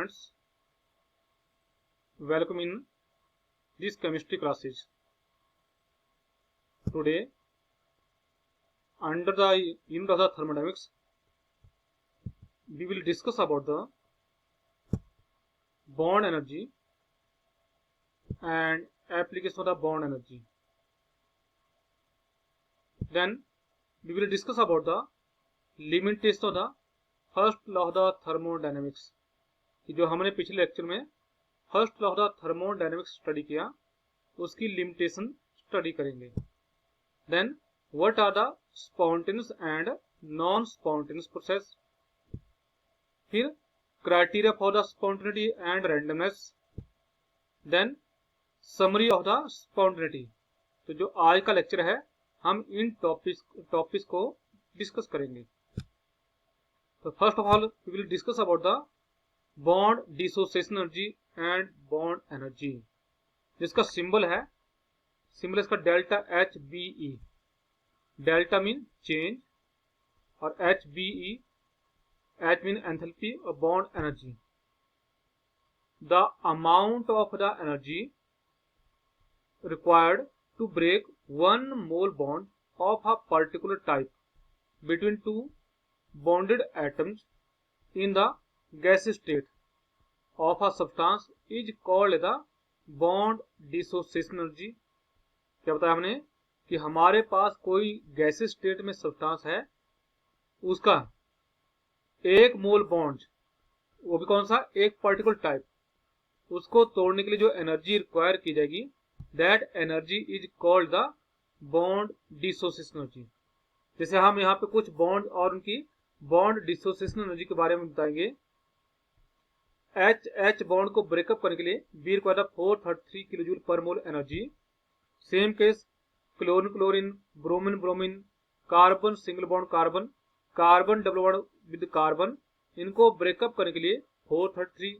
students, welcome in these chemistry classes. Today, under the unit of the thermodynamics, we will discuss about the bond energy and application of the bond energy. Then we will discuss about the limitation of the first law of the thermodynamics, कि जो हमने पिछले lecture में first law of the thermodynamics study किया उसकी limitation study करेंगे. Then what are the spontaneous and non spontaneous process. फिर criteria for the spontaneity and randomness. Then summary of the spontaneity. तो जो आज का लेक्चर है हम इन टॉपिक्स को डिस्कस करेंगे. So first of all, we will discuss about the bond dissociation energy and bond energy, जिसका सिंबल है, सिंबल इसका delta H B E. Delta mean change और H B E, H mean enthalpy और bond energy. The amount of the energy required to break 1 mole bond of a particular type between two bonded atoms in the gaseous state of a substance is called the bond dissociation energy. क्या बताया हमने कि हमारे पास कोई gases state में substance है, उसका एक मोल बॉन्ड, वो भी कौन सा, एक पर्टिकुलर टाइप, उसको तोड़ने के लिए जो एनर्जी रिक्वायर की जाएगी, that energy is called the bond dissociation energy. जैसे हम यहाँ पे कुछ बॉन्ड और उनकी बॉन्ड डिसोसिएशन एनर्जी के बारे में बताएंगे. एच बॉन्ड को ब्रेकअप करने के लिए बी रिक्वायर्ड 433 किलोजूल पर mole energy. Same case chlorine chlorine, bromine bromine, carbon single bond carbon, carbon double bond with carbon, इनको ब्रेकअप करने के लिए 433,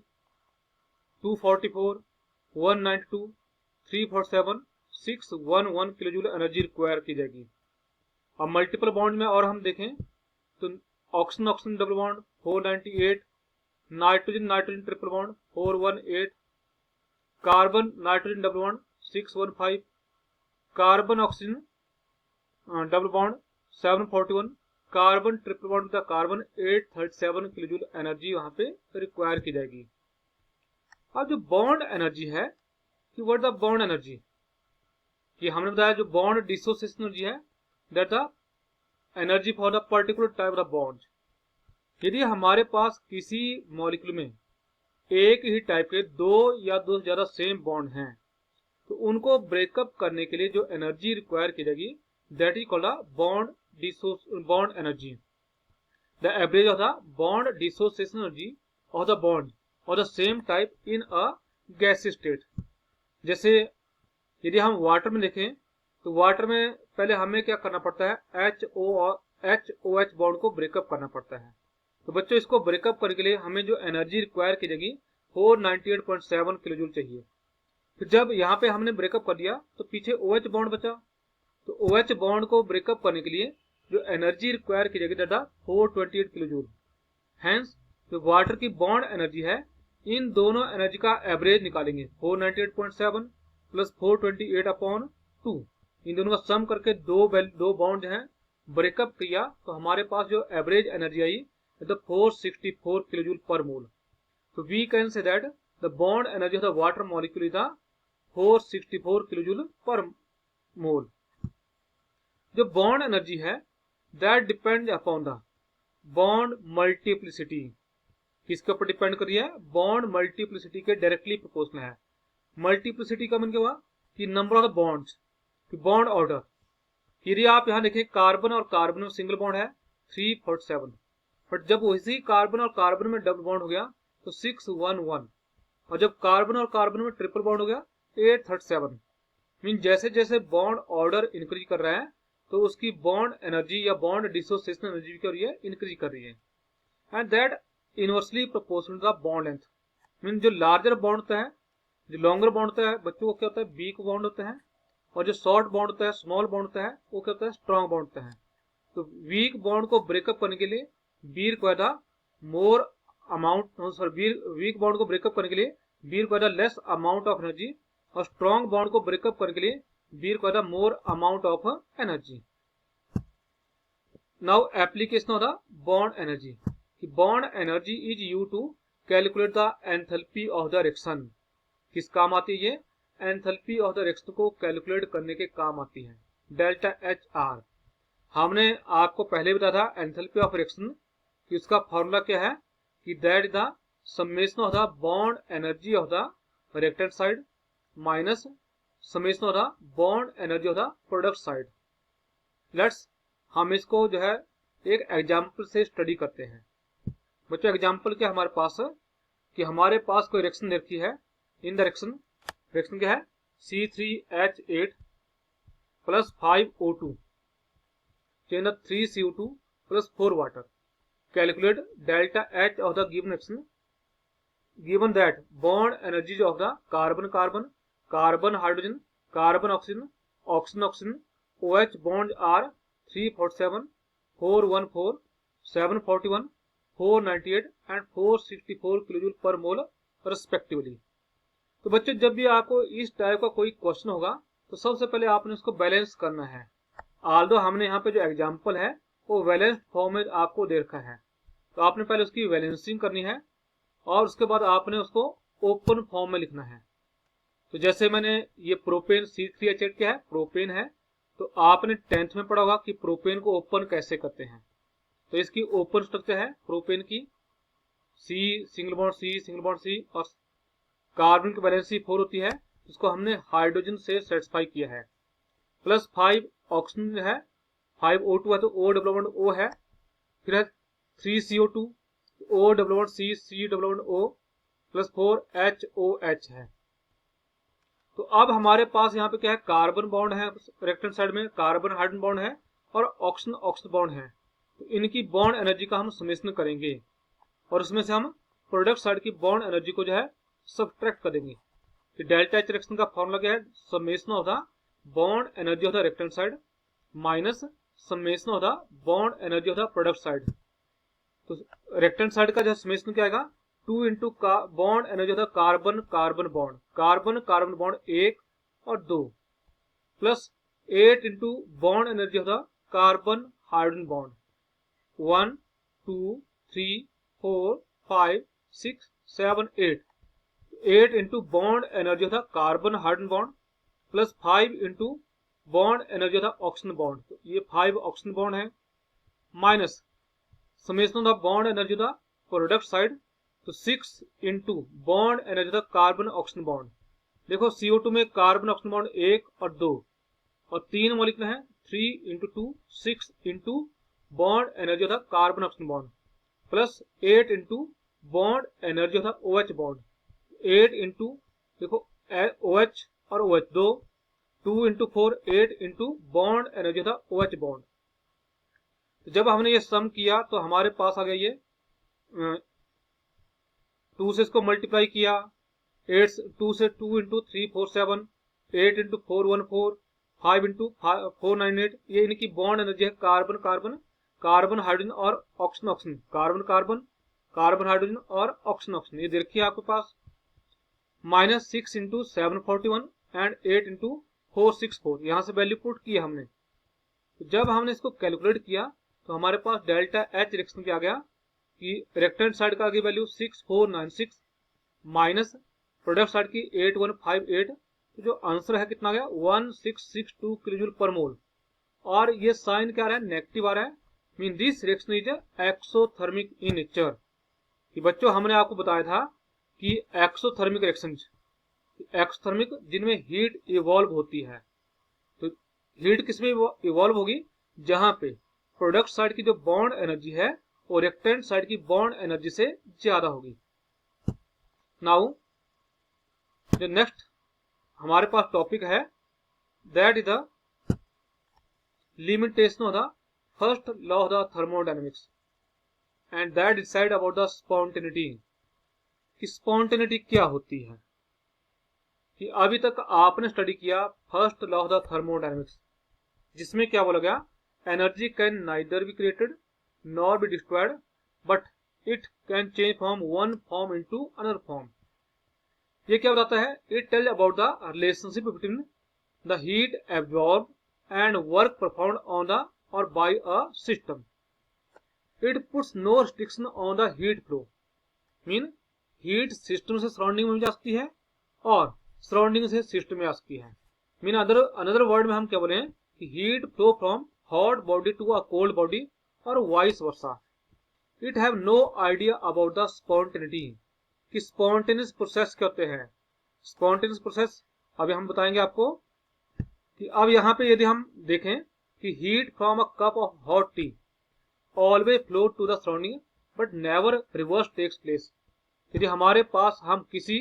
244, 192, 347, 611 किलोजूल एनर्जी रिक्वायर की जाएगी. अब मल्टीपल बॉन्ड में और हम देखें तो oxygen oxygen double bond 498, nitrogen nitrogen triple bond 418, carbon nitrogen double bond 615, carbon oxygen double bond 741, carbon triple bond का कार्बन 837 किलोजूल एनर्जी वहां पे रिक्वायर की जाएगी. अब जो बॉन्ड एनर्जी है कि व्हाट द बॉन्ड एनर्जी, कि हमने बताया जो बॉन्ड डिसोसिएशन एनर्जी है that the energy for the particular type of bond. यदि हमारे पास किसी मॉलिक्यूल में एक ही टाइप के दो या दो से ज्यादा सेम बॉन्ड हैं तो उनको ब्रेकअप करने के लिए जो एनर्जी रिक्वायर की जाएगी that is called bond energy. The average of the bond dissociation energy of the bond of the same type in a gaseous state. जैसे यदि हम वाटर में देखें तो वाटर में पहले हमें क्या करना पड़ता है, HOH बॉन्ड को ब्रेकअप करना पड़ता है. तो बच्चों इसको ब्रेकअप करने के लिए हमें जो एनर्जी रिक्वायर की जाएगी 498.7 किलोजूल चाहिए. फिर जब यहाँ पे हमने ब्रेकअप कर दिया तो पीछे OH बॉन्ड बचा, तो OH बॉन्ड को ब्रेकअप करने के लिए जो एनर्जी रिक्वायर की जाएगी दैट 428 किलोजूल. हेंस जो वाटर की बॉन्ड एनर्जी है, इन दोनों एनर्जी का एवरेज निकालेंगे, 498.7 प्लस 428/2, इन दोनों का सम करके दो बॉन्ड हैं ब्रेकअप किया तो हमारे पास जो एवरेज एनर्जी आई 464 किलोजूल पर मोल. तो we can say that the bond energy of the water molecule is 464 kilojoule पर मोल. जो बॉन्ड एनर्जी है that depend upon the bond multiplicity. किसके ऊपर डिपेंड कर रही है, बॉन्ड मल्टीप्लिसिटी के डायरेक्टली प्रोपोर्शनल है. मल्टीप्लिसिटी का मतलब क्या हुआ कि नंबर ऑफ द बॉन्ड्स, कि बॉन्ड ऑर्डर. यदि आप यहाँ देखें कार्बन और कार्बन में सिंगल बॉन्ड है 347, बट जब उसी कार्बन और कार्बन में डबल बॉन्ड हो गया तो 611, और जब कार्बन और कार्बन में ट्रिपल बॉन्ड हो गया 837. मीन जैसे जैसे बॉन्ड ऑर्डर इंक्रीज कर रहा है तो उसकी बॉन्ड एनर्जी या बॉन्ड डिसोसिएशन एनर्जी क्या हो रही है, इंक्रीज कर रही है. And that inversely proportional to the bond length. Mean जो लार्जर बॉन्ड होता है, जो लॉन्गर बॉन्ड होता है, बच्चों को क्या होता है, वीक बॉन्ड होता है, और जो शॉर्ट बॉन्ड होता है, स्मॉल बॉन्ड होता है, वो क्या होता है, स्ट्रॉन्ग बॉन्ड होता है. तो वीक बॉन्ड को ब्रेकअप करने के लिए be required more weak bond को ब्रेकअप करने के लिए be require the less amount of energy, और स्ट्रॉन्ग बॉन्ड को ब्रेकअप करने के लिए be require the more amount of energy. Now application of the bond energy. Bond energy is used to calculate the enthalpy of the reaction. किस काम आती है ये? एंथैल्पी ऑफ द रिएक्शन को कैलकुलेट करने के काम आती है। डेल्टा एच आर हमने आपको पहले बताया था एंथैल्पी ऑफ रिएक्शन कि उसका फॉर्मूला क्या है कि that is the summation of the bond energy of the reactant side minus summation of the bond energy of the product side. Let's हम इसको जो है एक एग्जाम्पल से स्टडी करते हैं। बच्चों एग्जाम्पल क्या हमारे पास है कि हमारे पास कोई रिएक्शन रखी है। इन द रिएक्शन क्या है C3H8 plus 5O2 change 3 CO2 plus 4 water. Calculate delta H of the given reaction given that bond energies of the carbon carbon, carbon hydrogen, carbon oxygen, oxygen oxygen, OH bonds are 347, 414, 741, 498 and 464 kilojoule पर मोल respectively. तो बच्चों जब भी आपको इस type का कोई question होगा तो सबसे पहले आपने उसको बैलेंस करना है। आल्दो हमने यहाँ पे जो एग्जाम्पल है वो बैलेंस्ड फॉर्म में आपको दे रखा है, तो आपने पहले उसकी बैलेंसिंग करनी है और उसके बाद आपने उसको ओपन फॉर्म में लिखना है। तो जैसे मैंने ये प्रोपेन C3H8 क्या है? प्रोपेन है। तो आपने 10th में पढ़ा होगा कि प्रोपेन को ओपन कैसे करते हैं। तो इसकी ओपन स्ट्रक्चर है प्रोपेन की C सिंगल बॉन्ड C और कार्बन की वैलेंसी 4 होती है, उसको हमने हाइड्रोजन से सेटिस्फाई किया है। प्लस 5 ऑक्सीजन है, 5O2 है तो O डबल बॉन्ड O है, फिर है 3 CO2 O double bond C double bond O plus 4 HOH है। तो अब हमारे पास यहाँ पे क्या है? कार्बन बॉन्ड है रिएक्टेंट साइड में, कार्बन हाइड्रोजन बॉन्ड है और ऑक्सीजन बॉन्ड है। तो इनकी बॉन्ड एनर्जी का हम समेशन करेंगे और उसमें से हम प्रोडक्ट साइड की बॉन्ड एनर्जी को जो है सब्ट्रैक्ट कर देंगे। तो डेल्टा एच रिएक्शन का फॉर्मूला क्या है? Summation of the bond energy of the reactant side minus summation of the bond energy of the product side. तो रिएक्टेंट साइड का जो समेशन क्या आएगा? 2 into bond energy of the carbon carbon bond, carbon carbon bond 1 और 2 plus 8 into bond energy of the carbon hydrogen bond 1 2 3 4 5 6 7 8 8 into bond energy of the carbon hydrogen bond plus 5 into bond energy of the oxygen bond. तो ये 5 oxygen bond है minus summation of the bond energy of the product side, तो 6 into bond energy of the carbon oxygen bond. देखो CO2 में carbon oxygen bond 1 और 2 और 3 molecule है, 3 into 2 6 into bond energy of the carbon oxygen bond plus 8 into bond energy of the OH bond 8 into देखो OH और OH 2 into 4 8 into bond energy of the OH bond. तो जब हमने ये सम किया तो हमारे पास आ गया ये 2 से इसको मल्टीप्लाई किया, 2 से 2 इंटू 3 4 7 8 इंटू 4 1 4 5 इंटू 4 9 8। ये इनकी बॉन्ड एनर्जी है कार्बन कार्बन कार्बन हाइड्रोजन और oxygen oxygen, carbon carbon carbon hydrogen और ऑक्सीजन ऑक्सीजन। ये देखिए आपके पास माइनस 6 इंटू 741 एंड 8 इंटू 464। यहाँ से वैल्यू पुट किया हमने। तो जब हमने इसको कैलकुलेट किया तो हमारे पास डेल्टा एच रिएक्शन क्या आ गया कि रिएक्टेंट साइड का आ गई वैल्यू 6496 माइनस प्रोडक्ट साइड की 8158। तो जो आंसर है कितना आ गया? 1662 किलोजूल पर मोल। और ये साइन क्या आ रहा है? नेगेटिव आ रहा है। Mean this reaction is exothermic in nature. कि बच्चों हमने आपको बताया था कि एक्सोथर्मिक रिएक्शन एक्सोथर्मिक जिनमें हीट इवॉल्व होती है। तो हीट किसमें इवॉल्व होगी? जहां पे प्रोडक्ट साइड की जो बॉन्ड एनर्जी है और रिएक्टेंट साइड की बॉन्ड एनर्जी से ज्यादा होगी। नाउ जो नेक्स्ट हमारे पास टॉपिक है that is the limitation of the first law of the thermodynamics and that decide about the spontaneity. कि स्पॉन्टेनिटी क्या होती है? कि अभी तक आपने स्टडी किया first law of the thermodynamics, जिसमें क्या बोला गया? Energy can neither be created nor be destroyed but it can change from one form into another form. ये क्या बताता है? It tell about the relationship between the heat absorb and work performed on the और by a system. It puts no restriction on the heat flow. Mean heat system से surrounding में जा सकती है और सराउंडिंग से सिस्टम में आ सकती है। मीन अनदर वर्ड में हम क्या बोले कि heat flow from hot body to a cold body और vice versa. It have no idea about the spontaneity कि स्पॉन्टेनियस प्रोसेस क्या होते हैं। स्पॉन्टेनियस प्रोसेस अभी हम बताएंगे आपको कि अब यहाँ पे यदि हम देखें कि heat from a cup of hot tea always flow to the surrounding but never reverse takes place. यदि हमारे पास हम किसी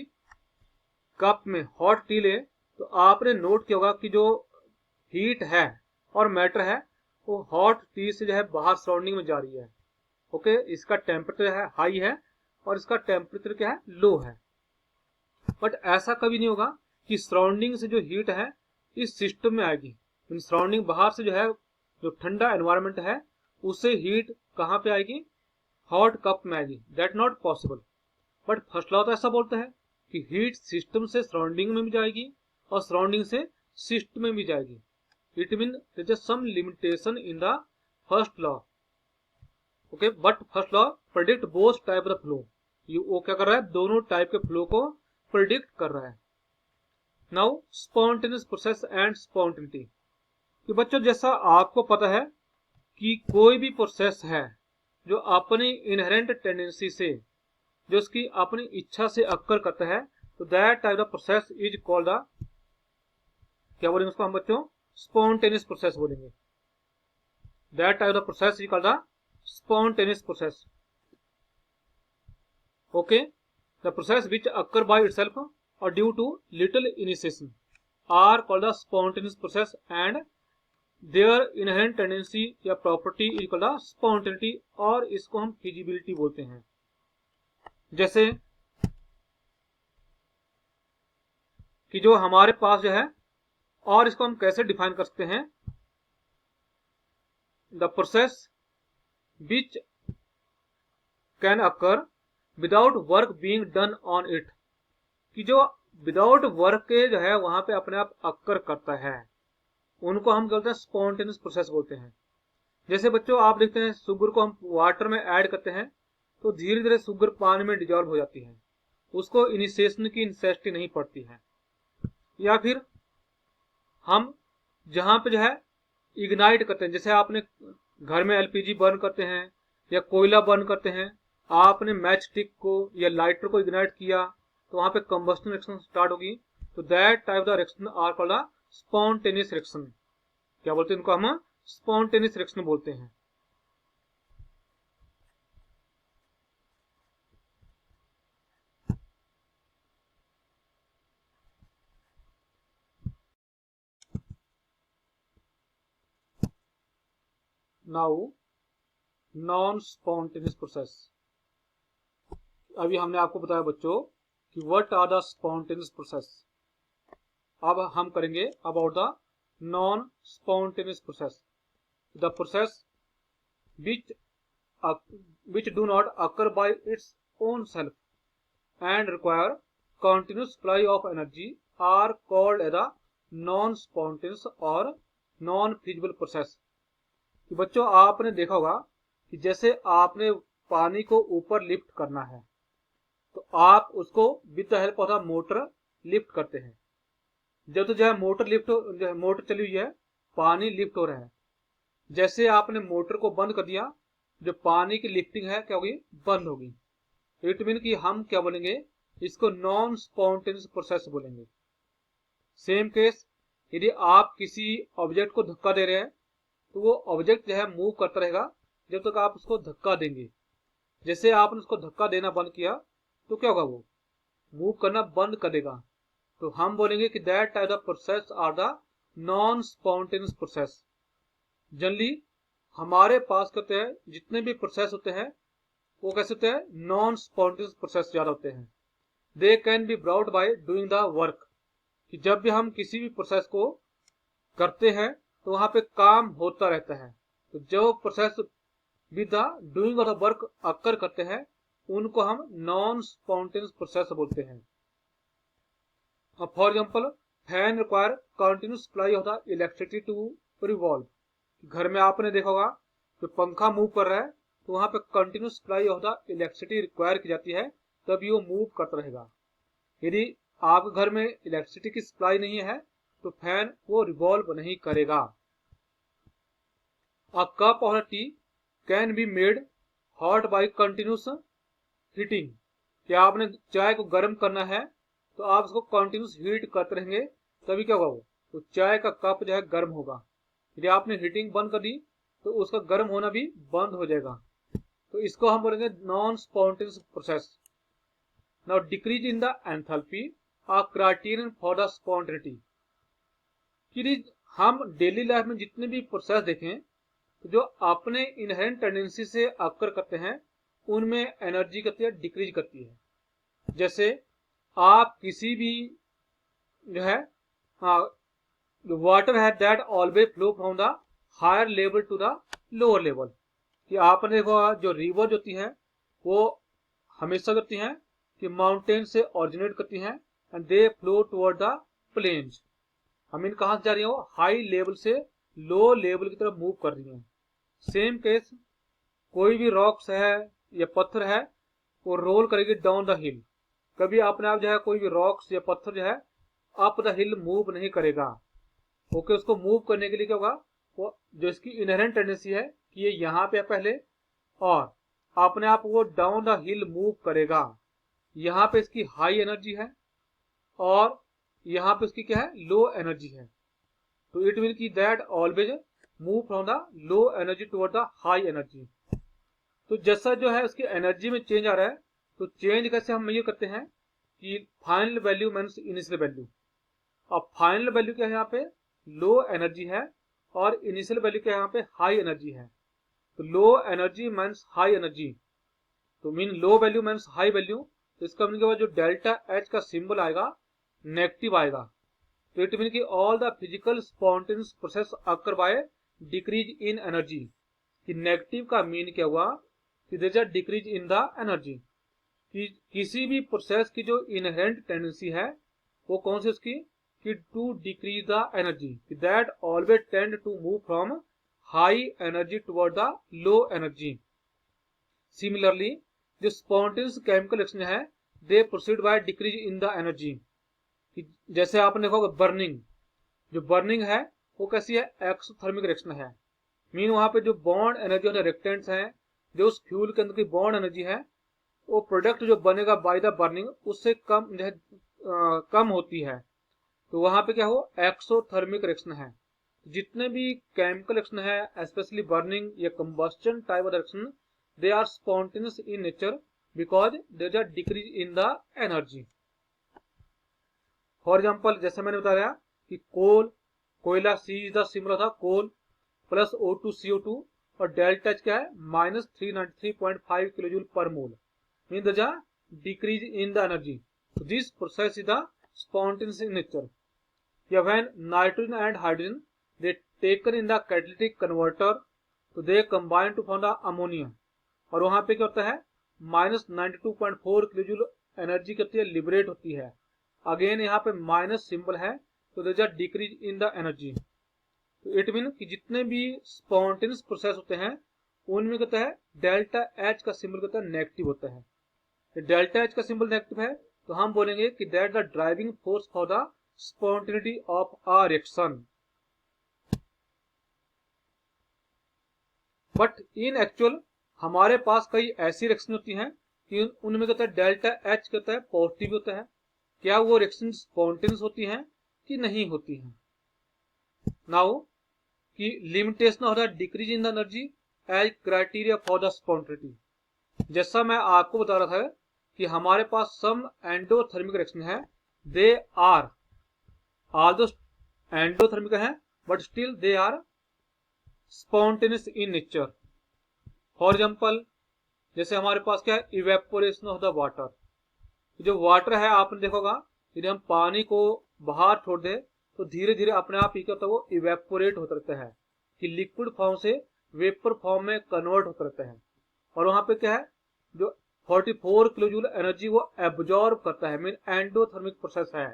कप में हॉट टी ले तो आपने नोट किया होगा कि जो हीट है और मैटर है वो हॉट टी से जो है बाहर सराउंडिंग में जा रही है। ओके, इसका टेम्परेचर है हाई है और इसका टेम्परेचर क्या है? लो है। बट ऐसा कभी नहीं होगा कि सराउंडिंग से जो हीट है इस सिस्टम में आएगी। सराउंडिंग बाहर से जो है जो ठंडा एनवायरनमेंट है उससे हीट कहाँ पे आएगी? हॉट कप में आएगी। That not possible. But first law तो ऐसा बोलता है कि हीट सिस्टम से सराउंडिंग में भी जाएगी और सराउंडिंग से सिस्टम में भी जाएगी। It mean there is some limitation in the first law. Okay, but first law predict both type of flow. वो क्या कर रहा है? दोनों टाइप के फ्लो को प्रेडिक्ट कर रहा है। Now spontaneous process and spontaneity. कि बच्चों जैसा आपको पता है कि कोई भी प्रोसेस है जो अपनी इनहेरेंट टेंडेंसी से, जो उसकी अपनी इच्छा से अक्कर करता है, तो that type of process is called the, क्या बोलेंगे उसको हम बच्चों? स्पॉन्टेनियस प्रोसेस बोलेंगे। That type of process is called the spontaneous process. Okay, the process which occur by itself or due to little initiation are called the spontaneous process and their inherent tendency या property is called the spontaneity और इसको हम feasibility बोलते हैं। जैसे कि जो हमारे पास जो है, और इसको हम कैसे डिफाइन कर सकते हैं? the process which can occur without work being done on it। कि जो विदाउट वर्क के जो है वहां पे अपने आप अक्कर करता है उनको हम बोलते हैं स्पॉन्टेनियस प्रोसेस बोलते हैं। जैसे बच्चों आप देखते हैं शुगर को हम वाटर में ऐड करते हैं तो धीरे धीरे शुगर पानी में डिजॉल्व हो जाती है, उसको इनिशिएशन की नेसेसिटी नहीं पड़ती है। या फिर हम जहां पे जो है इग्नाइट करते हैं, जैसे आपने घर में एलपीजी बर्न करते हैं या कोयला बर्न करते हैं, आपने मैच स्टिक को या लाइटर को इग्नाइट किया तो वहां पे कंबस्टन रिएक्शन स्टार्ट होगी। तो that type the reaction are called the spontaneous reaction. क्या बोलते हैं इनको? हम स्पॉन्टेनियस रिएक्शन बोलते हैं। Now non spontaneous process. अभी हमने आपको बताया बच्चों कि what are the spontaneous process. अब हम करेंगे about the non spontaneous process. The process which do not occur by its own self and require continuous supply of energy are called as the non-spontaneous और non-feasible process। कि बच्चों आपने देखा होगा कि जैसे आपने पानी को ऊपर लिफ्ट करना है तो आप उसको with the help of the motor lift करते हैं। जब तो जो है मोटर चली हुई है, पानी लिफ्ट हो रहा है। जैसे आपने मोटर को बंद कर दिया, जो पानी की लिफ्टिंग है क्या होगी? बंद होगी। इट मीन कि हम क्या बोलेंगे? इसको नॉन स्पॉन्टेनियस प्रोसेस बोलेंगे। सेम केस, यदि आप किसी ऑब्जेक्ट को धक्का दे रहे हैं तो वो ऑब्जेक्ट जो है मूव करता रहेगा जब तक आप उसको धक्का देंगे। जैसे आपने उसको धक्का देना बंद किया तो क्या होगा? वो मूव करना बंद कर देगा। तो हम बोलेंगे कि that type of process are the non spontaneous process. Generally हमारे पास कहते हैं जितने भी प्रोसेस होते हैं वो कैसे होते हैं? नॉन स्पॉन्टेनियस प्रोसेस ज्यादा होते हैं। They can be brought by doing the work. कि जब भी हम किसी भी प्रोसेस को करते हैं तो वहां पे काम होता रहता है। तो जो process with the doing of the work occur करते हैं उनको हम नॉन स्पॉन्टेनियस प्रोसेस बोलते हैं। अब for example fan require continuous supply of the electricity to revolve. घर में आपने देखा होगा जो पंखा मूव कर रहा है तो वहां पे continuous supply of the electricity require की जाती है, तभी वो मूव करता रहेगा। यदि आपके घर में इलेक्ट्रिसिटी की सप्लाई नहीं है तो फैन वो रिवॉल्व नहीं करेगा। A cup of tea can be made hot by continuous heating. क्या आपने चाय को गर्म करना है तो आप इसको कंटिन्यूस हीट करते रहेंगे, तभी क्या होगा तो चाय का कप जो है गर्म होगा। यदि आपने हीटिंग बंद कर दी तो उसका गर्म होना भी बंद हो जाएगा। तो इसको हम बोलेंगे non spontaneous process. Now decrease in the enthalpy a criterion for the spontaneity. यदि हम डेली लाइफ में जितने भी प्रोसेस देखें तो जो अपने इनहेरेंट टेंडेंसी से अक्कर करते हैं उनमें एनर्जी करती है डिक्रीज करती है। जैसे आप किसी भी जो है वाटर है that always flow from the higher level to the lower level. कि आपने देखो जो रिवर होती है वो हमेशा करती हैं कि माउंटेन से ऑरिजिनेट करती हैं and they flow toward the plains. हम इन कहां से जा रही हो हाई लेवल से लो लेवल की तरफ मूव कर रही हैं। सेम केस कोई भी रॉक्स है या पत्थर है वो रोल करेगी डाउन द हिल। कभी अपने आप जो है कोई भी रॉक्स या पत्थर जो है अप द हिल मूव नहीं करेगा। ओके, उसको मूव करने के लिए क्या होगा वो जो इसकी इनहेरेंट टेंडेंसी है कि ये यहाँ पे है पहले और अपने आप वो डाउन द हिल मूव करेगा। यहाँ पे इसकी हाई एनर्जी है और यहाँ पे इसकी क्या है लो एनर्जी है। तो इट मीन की that always move from the low energy toward the high energy. तो जैसा जो है उसकी एनर्जी में चेंज आ रहा है तो चेंज कैसे हम ये करते हैं कि final value means initial value. अब फाइनल वैल्यू क्या है यहाँ पे लो एनर्जी है और इनिशियल वैल्यू क्या है यहाँ पे हाई एनर्जी है। तो low energy means high energy, तो mean low value means high value. तो इसका मीन क्या जो डेल्टा एच का सिंबल आएगा नेगेटिव आएगा। तो इट मीन की all the physical spontaneous process occur by decrease in energy. कि नेगेटिव का मीन क्या हुआ कि there is a decrease in the energy. कि किसी भी प्रोसेस की जो इनहेरेंट टेंडेंसी है वो कौन सी उसकी कि to decrease the energy, that always tend to move from high energy toward the low energy. Similarly जो स्पॉन्टेनियस केमिकल रिएक्शन है they proceed by decrease in the energy. जैसे आपने देखा होगा बर्निंग, जो बर्निंग है वो कैसी है एक्सोथर्मिक रिएक्शन है। मीन वहां पे जो बॉन्ड एनर्जी और रिएक्टेंट्स हैं जो उस फ्यूल के अंदर की बॉन्ड एनर्जी है वो प्रोडक्ट जो बनेगा बाय द बर्निंग उससे कम जो है कम होती है। तो वहां पे क्या हो एक्सोथर्मिक रिएक्शन है। जितने भी केमिकल रिएक्शन है स्पेशली बर्निंग या combustion type of reaction they are spontaneous in nature because there is a decrease in the energy. For example जैसे मैंने बताया कि कोयला सी इज द सिंबल था कोल प्लस O2 CO2 और डेल्टा एच क्या है -393.5 किलोजूल पर mole. Mean there is a decrease in the energy. This process is the spontaneous in nature. या when nitrogen and hydrogen they taken in the catalytic converter तो they combine to form the ammonia. और वहां पे क्या होता है -92.4 kilojoule energy करती है लिबरेट होती है। अगेन यहाँ पे माइनस सिंबल है तो there is a decrease in the energy. तो इट मीन कि जितने भी स्पॉन्टेनियस प्रोसेस होते हैं उनमें कहता है डेल्टा एच का सिंबल कहता है नेगेटिव होता है। डेल्टा एच का सिंबल नेगेटिव है तो हम बोलेंगे कि that the driving force for the spontaneity of a reaction. But in actual हमारे पास कई ऐसी रिएक्शन होती हैं कि उनमें कहता है डेल्टा एच कहता है पॉजिटिव होता है। क्या वो रिएक्शन स्पॉन्टेनियस होती हैं कि नहीं होती हैं। नाउ कि limitation of the decrease in the energy age criteria for the spontaneity. जैसा मैं आपको बता रहा था कि हमारे पास सम एंडोथर्मिक रिएक्शन है दे आर ऑल्दो एंडोथर्मिक है but still they are spontaneous in nature. For example जैसे हमारे पास क्या है इवेपोरेशन ऑफ द वाटर। जो वाटर है आपने देखा होगा यदि हम पानी को बाहर छोड़ दे तो धीरे धीरे अपने आप ही क्या होता है वो इवेपोरेट होता रहता है कि लिक्विड फॉर्म से वेपर फॉर्म में कन्वर्ट होता रहता है। और वहां पे क्या है जो 44 किलो जूल एनर्जी वो एब्जॉर्ब करता है, मीन एंडोथर्मिक प्रोसेस है।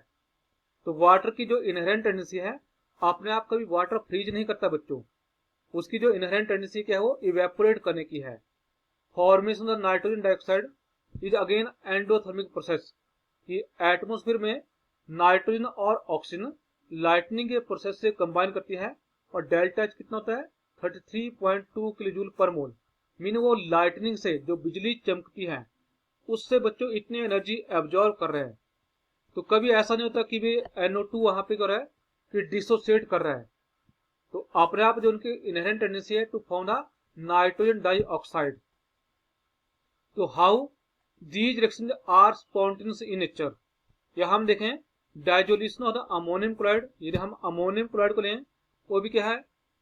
तो वाटर की जो इनहेरेंट टेंडेंसी है, अपने आप कभी वाटर फ्रीज नहीं करता बच्चों, उसकी जो इनहेरेंट टेंडेंसी क्या है वो इवेपोरेट करने की है। Formation of nitrogen dioxide is again endothermic process, कि एटमोस्फेयर में नाइट्रोजन और ऑक्सीजन लाइटनिंग के प्रोसेस से कंबाइन करती है, और डेल्टा एच कितना होता है 33.2 किलो जूल पर मोल, मीन वो लाइटनिंग से जो बिजली चमकती है उससे बच्चों इतनी एनर्जी एब्जॉर्ब कर रहे हैं। तो कभी ऐसा नहीं होता कि भी NO2 वहां पे कर रहा है कि डिसोसिएट कर रहा है, तो अपने आप जो उनकी इनहेरेंट टेंडेंसी है to form the nitrogen dioxide. तो how these reaction are spontaneous in nature, या हम देखें dissolution of the ammonium chloride, यदि हम अमोनियम क्लोराइड को लें वो भी क्या है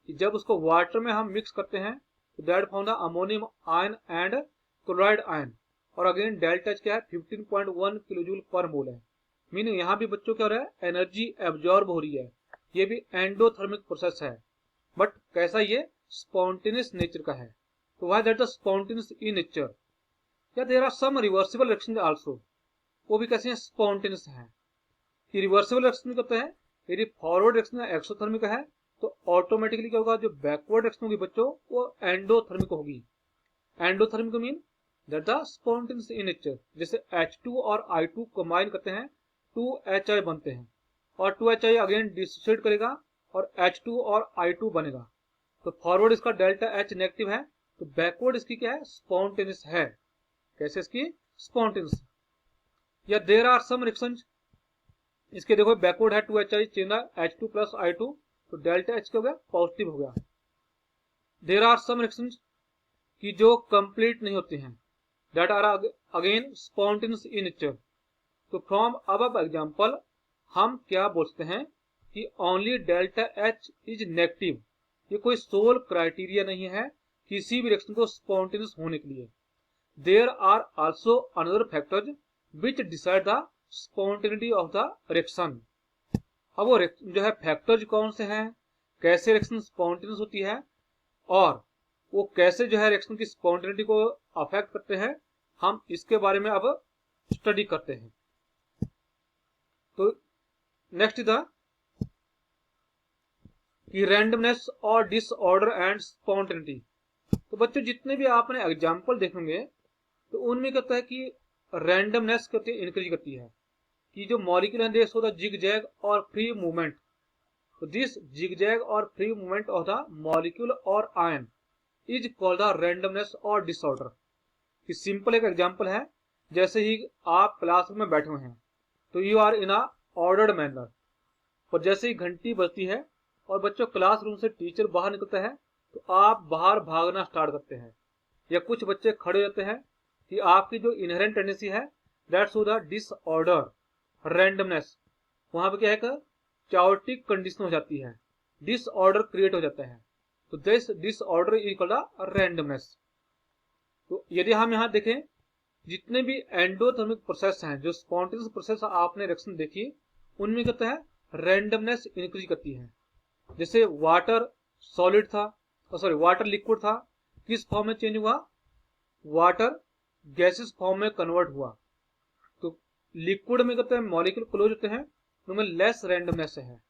कि जब उसको वाटर में हम मिक्स करते हैं तो that form the ammonium ion and chloride ion, और अगेन डेल्टा एच क्या है 15.1 किलो जूल पर मोल है। मीन यहाँ भी बच्चों क्या हो रहा है एनर्जी एब्जॉर्ब हो रही है, ये भी एंडोथर्मिक प्रोसेस है, बट कैसा ये स्पॉन्टेनियस नेचर का है। तो why that the spontaneous in nature, या there are some reversible reaction also, वो भी कैसे स्पॉन्टेनियस है। कि रिवर्सिबल रिएक्शन करते हैं, यदि फॉरवर्ड रिएक्शन एक्सोथर्मिक है तो ऑटोमेटिकली क्या होगा, जो बैकवर्ड रिएक्शन होगी बच्चों वो एंडोथर्मिक होगी। Endothermic mean that the spontaneous in nature, जैसे H2 और I2 कंबाइन करते हैं 2HI बनते हैं, और 2HI अगेन डिसोसिएट करेगा और H2 और I2 बनेगा। तो फॉरवर्ड इसका डेल्टा H नेगेटिव है, तो बैकवर्ड इसकी क्या है स्पॉन्टेनियस है। कैसे इसकी स्पॉन्टेनियस, या देयर आर सम रिएक्शंस, इसके देखो बैकवर्ड है 2HI change H2 plus I2, तो डेल्टा H क्या हो गया पॉजिटिव हो गया। देयर आर सम रिएक्शंस की जो कंप्लीट नहीं होती हैं, that are again spontaneous in nature. तो फ्रॉम अबव एग्जांपल हम क्या बोलते हैं कि only delta H is negative, ये कोई सोल क्राइटेरिया नहीं है किसी भी रिएक्शन को स्पॉन्टेनियस होने के लिए। There are also another factors which decide the spontaneity of the reaction. अब वो जो है फैक्टर्स कौन से हैं, कैसे रिएक्शन स्पॉन्टेनियस होती है, और वो कैसे जो है रिएक्शन की स्पॉन्टेनिटी को अफेक्ट करते हैं, हम इसके बारे में अब स्टडी करते हैं। तो नेक्स्ट था कि रैंडमनेस और डिसऑर्डर एंड स्पॉन्टेनिटी। तो बच्चों जितने भी आपने एग्जाम्पल देखेंगे तो उनमें कहता है कि रैंडमनेस करती है इंक्रीज करती है, कि जो मॉलिक्यूल है देश होता है जिग जैग और फ्री मूवमेंट। तो दिस जिग जैग और free movement of the molecule और ion is called the randomness और डिसऑर्डर। कि सिंपल एक एग्जांपल है, जैसे ही आप क्लासरूम में बैठे हुए हैं तो you are in a ordered manner, और जैसे ही घंटी बजती है और बच्चों क्लासरूम से टीचर बाहर निकलता है तो आप बाहर भागना स्टार्ट करते हैं, या कुछ बच्चे खड़े रहते हैं, कि आपकी जो इनहेरेंट टेंडेंसी है दैट्स द डिसऑर्डर रैंडमनेस, वहां पे क्या है चाओटिक कंडीशन हो जाती है, डिसऑर्डर क्रिएट हो जाता है। तो this disorder is called randomness. तो यदि हम यहाँ देखें जितने भी एंडोथर्मिक प्रोसेस हैं, जो स्पॉन्टेनियस प्रोसेस आपने रिएक्शन देखी, उनमें कहता है रैंडमनेस इंक्रीज करती है। जैसे वाटर सॉलिड था, सॉरी वाटर लिक्विड था, किस फॉर्म में चेंज हुआ, वाटर गैसेस फॉर्म में कन्वर्ट हुआ। तो लिक्विड में कहते हैं मॉलिक्यूल क्लोज होते हैं, उनमें लेस रैंडमनेस है,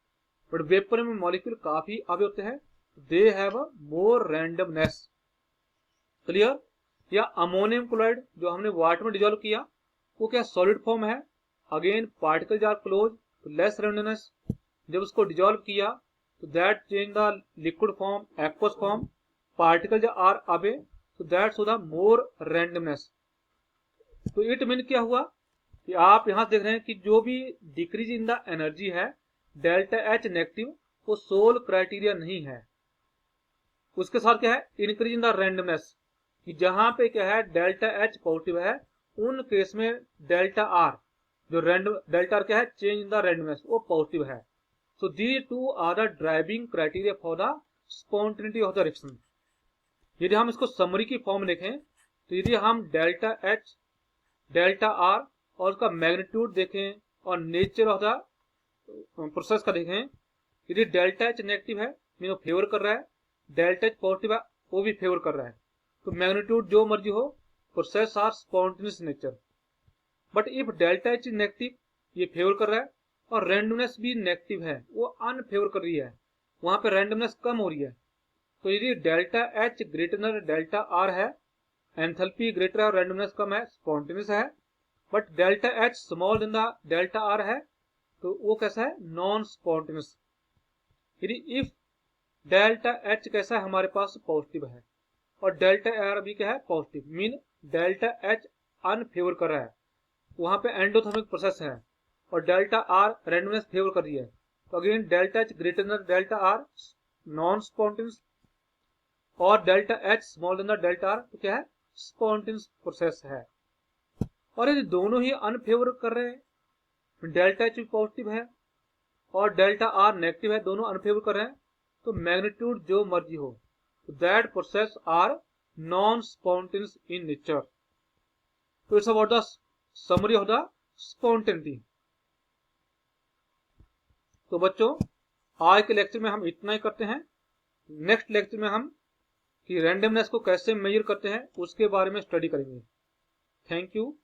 बट वेपर में मॉलिक्यूल काफी आगे होते हैं, they have more randomness. Clear. या अमोनियम क्लोराइड जो हमने वाटर में डिजोल्व किया वो क्या सॉलिड फॉर्म है, अगेन पार्टिकल्स आर क्लोज, तो लेस रैंडमनेस। जब उसको डिजोल्व किया तो that change the liquid form aqueous form, particles are away, तो that show the more randomness. तो इट मीन क्या हुआ कि आप यहां देख रहे हैं कि जो भी डिक्रीज इन द एनर्जी है डेल्टा एच नेगेटिव, वो सोल क्राइटेरिया नहीं है। उसके साथ क्या है इंक्रीज इन द रैंडमनेस, कि जहां पे क्या है डेल्टा एच पॉजिटिव है उन केस में डेल्टा आर, जो डेल्टा आर क्या है चेंज इन द रैंडमनेस, वो पॉजिटिव है। So these two are the driving criteria for the spontaneity of the reaction. यदि हम इसको समरी की फॉर्म में देखें तो यदि हम डेल्टा एच डेल्टा आर और उसका मैग्नीट्यूड देखें और नेचर ऑफ द प्रोसेस का देखें, यदि डेल्टा एच नेगेटिव है मीन फेवर कर रहा है, डेल्टा एच पॉजिटिव है वो भी फेवर कर रहा है, तो मैग्नीट्यूड जो मर्जी हो process are spontaneous nature. But if delta H negative, ये फेवर कर रहा है, और रैंडमनेस भी नेगेटिव है, वो अनफेवर कर रही है, वहां पे रैंडमनेस कम हो रही है। तो यदि delta H greater than delta R है, एंथैल्पी ग्रेटर है और रैंडमनेस कम है, स्पॉन्टेनियस है। But delta H small than the delta R है, तो वो कैसा है, नॉन स्पॉन्टेनियस। यदि इफ डेल्टा एच कैसा है हमारे पास पॉजिटिव है और डेल्टा आर भी क्या है, positive, mean delta H unfavour कर रहा है, वहां पे एंडोथर्मिक प्रोसेस है, और डेल्टा आर रैंडमनेस फेवर कर रही है, तो again delta H greater than delta R non spontaneous, और delta H small than delta R तो क्या है, स्पॉन्टेनियस प्रोसेस है। और यदि दोनों ही अनफेवर कर रहे हैं, डेल्टा एच भी पॉजिटिव है और डेल्टा आर नेगेटिव है, दोनों अनफेवर कर रहे हैं, तो मैग्नीट्यूड जो मर्जी हो, that process are non spontaneous in nature. तो it's about the summary of the spontaneity. तो बच्चों, आज के लेक्चर में हम इतना ही करते हैं। नेक्स्ट लेक्चर में हम कि रैंडमनेस को कैसे मेजर करते हैं उसके बारे में स्टडी करेंगे। Thank you.